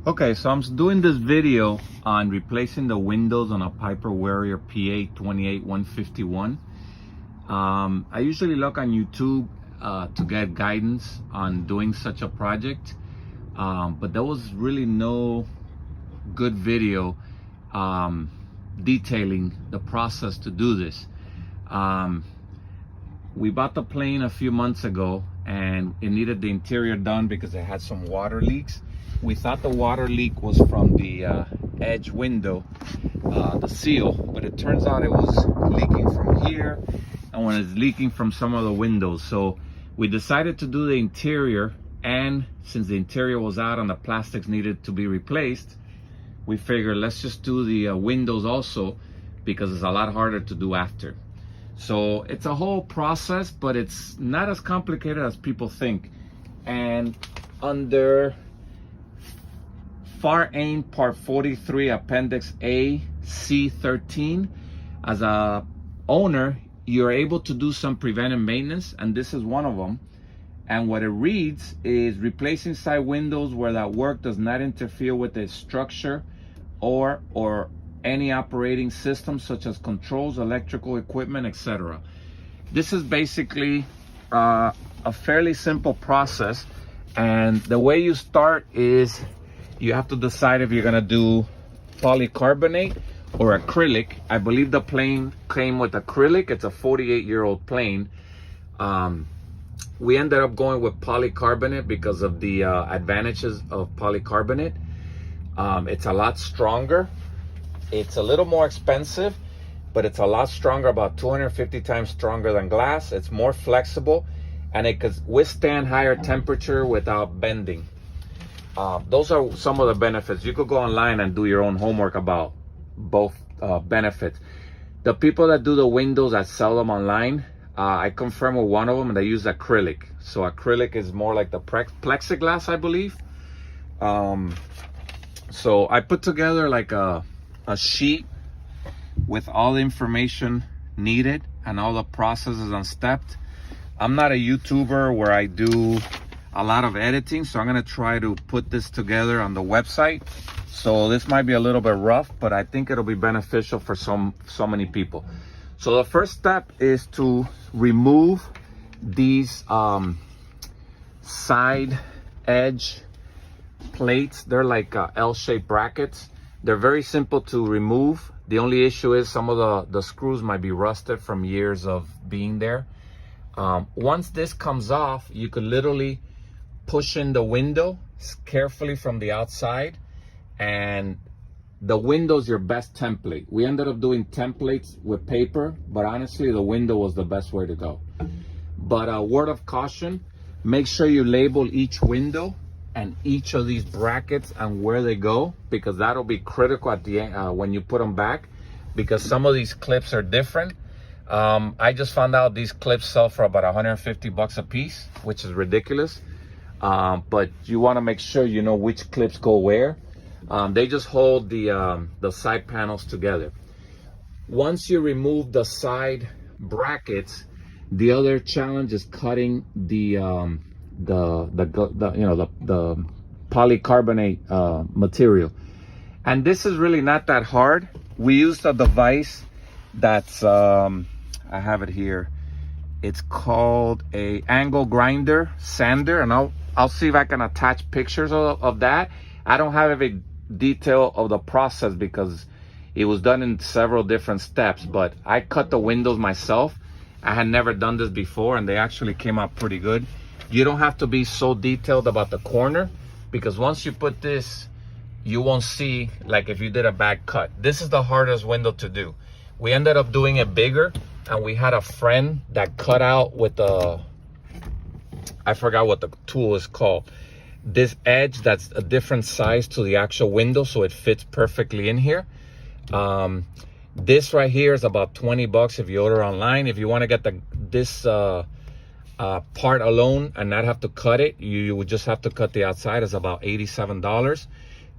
Okay, so I'm doing this video on replacing the windows on a Piper Warrior PA-28 151. I usually look on YouTube to get guidance on doing such a project, but there was really no good video detailing the process to do this. We bought the plane a few months ago and it needed the interior done because it had some water leaks. We thought the water leak was from the edge window, the seal, but it turns out it was leaking from here, and when it's leaking from some of the windows. So we decided to do the interior, and since the interior was out and the plastics needed to be replaced, we figured let's just do the windows also, because it's a lot harder to do after. So it's a whole process, but it's not as complicated as people think. And under FAR Ain Part 43 Appendix A C13, as a owner, you're able to do some preventive maintenance, and this is one of them. And what it reads is replacing side windows where that work does not interfere with the structure or any operating system such as controls, electrical equipment, etc. This is basically a fairly simple process, and the way you start is you have to decide if you're gonna do polycarbonate or acrylic. I believe the plane came with acrylic. It's a 48-year-old plane. We ended up going with polycarbonate because of the advantages of polycarbonate. It's a lot stronger. It's a little more expensive, but it's a lot stronger, about 250 times stronger than glass. It's more flexible, and it could withstand higher temperature without bending. Those are some of the benefits. You could go online and do your own homework about both benefits. The people that do the windows that sell them online, I confirmed with one of them, and they use acrylic. So acrylic is more like the plexiglass, I believe. So I put together like a sheet with all the information needed and all the processes and steps. I'm not a YouTuber where I do a lot of editing, so I'm gonna try to put this together on the website. So this might be a little bit rough, but I think it'll be beneficial for so many people. So the first step is to remove these side edge plates. They're like L-shaped brackets. They're very simple to remove. The only issue is some of the screws might be rusted from years of being there. Once this comes off, you could literally push in the window carefully from the outside, and the window's your best template. We ended up doing templates with paper, but honestly the window was the best way to go. But a word of caution, make sure you label each window and each of these brackets and where they go, because that'll be critical at the end when you put them back, because some of these clips are different. I just found out these clips sell for about 150 bucks a piece, which is ridiculous. But you want to make sure you know which clips go where. They just hold the side panels together. Once you remove the side brackets, the other challenge is cutting the polycarbonate material. And this is really not that hard. We used a device that's I have it here. It's called a angle grinder sander, and I'll see if I can attach pictures of that. I don't have every detail of the process because it was done in several different steps, but I cut the windows myself. I had never done this before, and they actually came out pretty good. You don't have to be so detailed about the corner, because once you put this, you won't see like if you did a bad cut. This is the hardest window to do. We ended up doing it bigger, and we had a friend that cut out with I forgot what the tool is called, this edge that's a different size to the actual window, so it fits perfectly in here. This right here is about 20 bucks if you order online. If you want to get this part alone and not have to cut it, you would just have to cut the outside. It's about $87.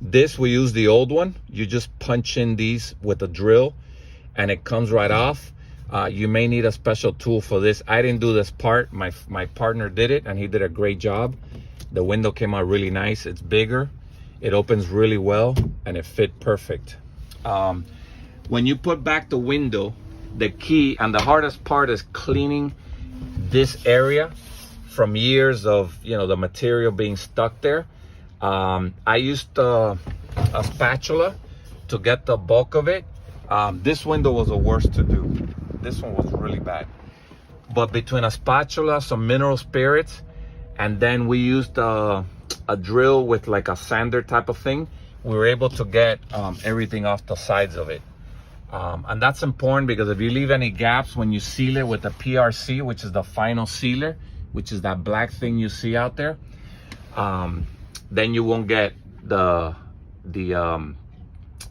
This, we use the old one. You just punch in these with a drill and it comes right off. You may need a special tool for this. I didn't do this part. My partner did it, and he did a great job. The window came out really nice. It's bigger. It opens really well and it fit perfect. When you put back the window, the key and the hardest part is cleaning this area from years of, you know, the material being stuck there. I used a spatula to get the bulk of it. This window was the worst to do. This one was really bad. But between a spatula, some mineral spirits, and then we used a drill with like a sander type of thing, we were able to get everything off the sides of it. And that's important because if you leave any gaps when you seal it with the PRC, which is the final sealer, which is that black thing you see out there, then you won't get the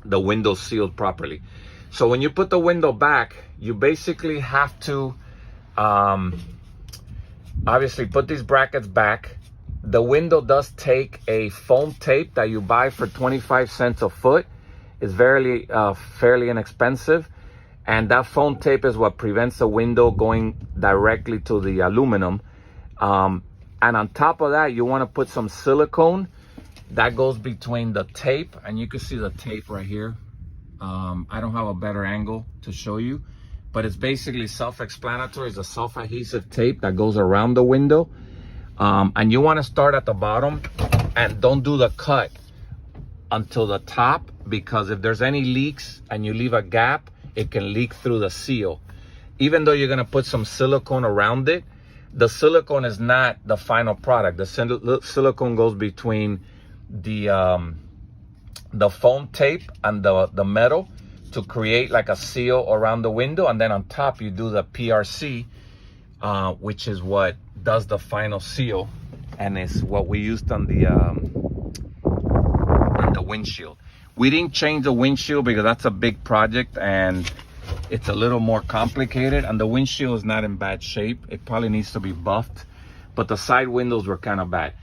window sealed properly. So when you put the window back, you basically have to obviously put these brackets back. The window does take a foam tape that you buy for 25 cents a foot. It's fairly inexpensive, and that foam tape is what prevents the window going directly to the aluminum. And on top of that, you want to put some silicone that goes between the tape, and you can see the tape right here. I don't have a better angle to show you, but it's basically self-explanatory. It's a self-adhesive tape that goes around the window. And you want to start at the bottom and don't do the cut until the top, because if there's any leaks and you leave a gap, it can leak through the seal. Even though you're going to put some silicone around it, the silicone is not the final product. The silicone goes between the foam tape and the metal to create like a seal around the window, and then on top you do the PRC, which is what does the final seal, and it's what we used on the windshield. We didn't change the windshield because that's a big project and it's a little more complicated, and the windshield is not in bad shape. It probably needs to be buffed, but the side windows were kind of bad.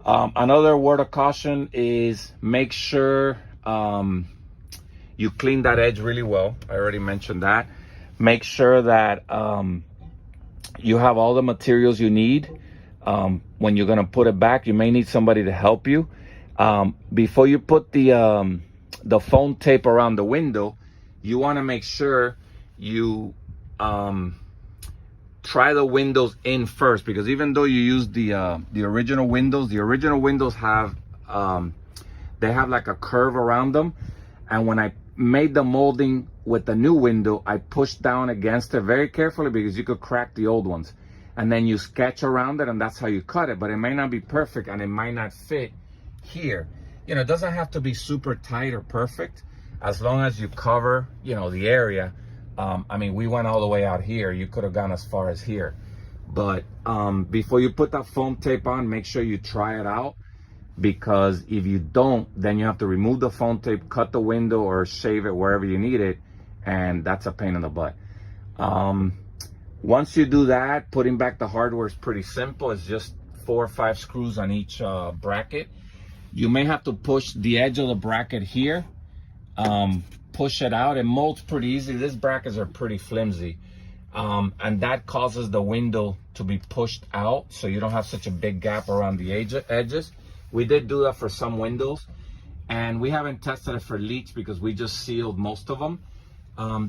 Another word of caution is make sure you clean that edge really well. I already mentioned that. Make sure that you have all the materials you need. When you're gonna put it back, you may need somebody to help you. Before you put the foam tape around the window, you want to make sure you try the windows in first, because even though you use the original windows have they have like a curve around them, and when I made the molding with the new window, I pushed down against it very carefully because you could crack the old ones, and then you sketch around it, and that's how you cut it. But it may not be perfect and it might not fit here. You know, it doesn't have to be super tight or perfect, as long as you cover, you know, the area. I mean, we went all the way out here. You could have gone as far as here. But before you put that foam tape on, make sure you try it out, because if you don't, then you have to remove the foam tape, cut the window, or shave it wherever you need it, and that's a pain in the butt. Once you do that, putting back the hardware is pretty simple. It's just 4 or 5 screws on each bracket. You may have to push the edge of the bracket here, push it out. It molds pretty easy. These brackets are pretty flimsy, and that causes the window to be pushed out, so you don't have such a big gap around the edges. We did do that for some windows, and we haven't tested it for leaks because we just sealed most of them.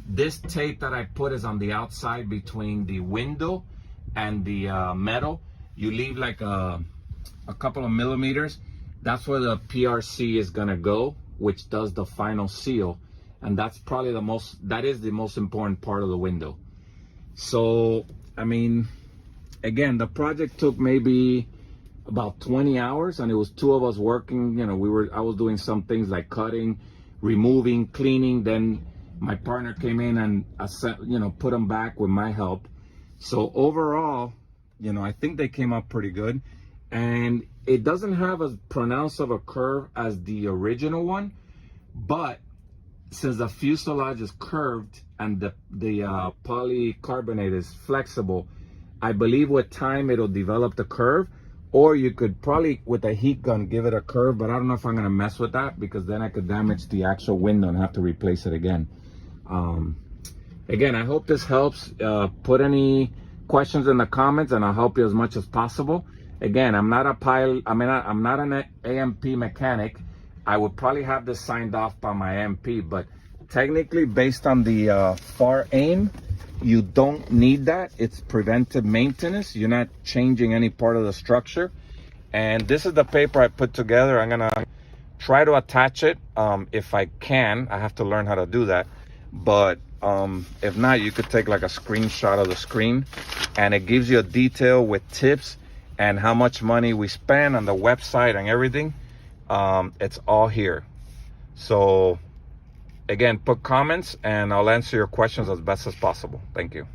This tape that I put is on the outside between the window and the metal. You leave like a couple of millimeters. That's where the PRC is gonna go, which does the final seal, and that's probably the most important part of the window. So I mean, again, the project took maybe about 20 hours, and it was 2 of us working. You know, I was doing some things like cutting, removing, cleaning. Then my partner came in and put them back with my help. So overall, you know, I think they came out pretty good, and it doesn't have as pronounced of a curve as the original one, but since the fuselage is curved and the polycarbonate is flexible, I believe with time it'll develop the curve. Or you could probably, with a heat gun, give it a curve, but I don't know if I'm gonna mess with that, because then I could damage the actual window and have to replace it again. Again, I hope this helps. Put any questions in the comments and I'll help you as much as possible. Again, I'm not a pilot. I'm not an AMP mechanic, I would probably have this signed off by my MP, but technically based on the far aim, you don't need that. It's preventive maintenance. You're not changing any part of the structure. And this is the paper I put together. I'm gonna try to attach it if I can. I have to learn how to do that. But if not, you could take like a screenshot of the screen, and it gives you a detail with tips and how much money we spend on the website and everything. It's all here. So again, put comments and I'll answer your questions as best as possible. Thank you.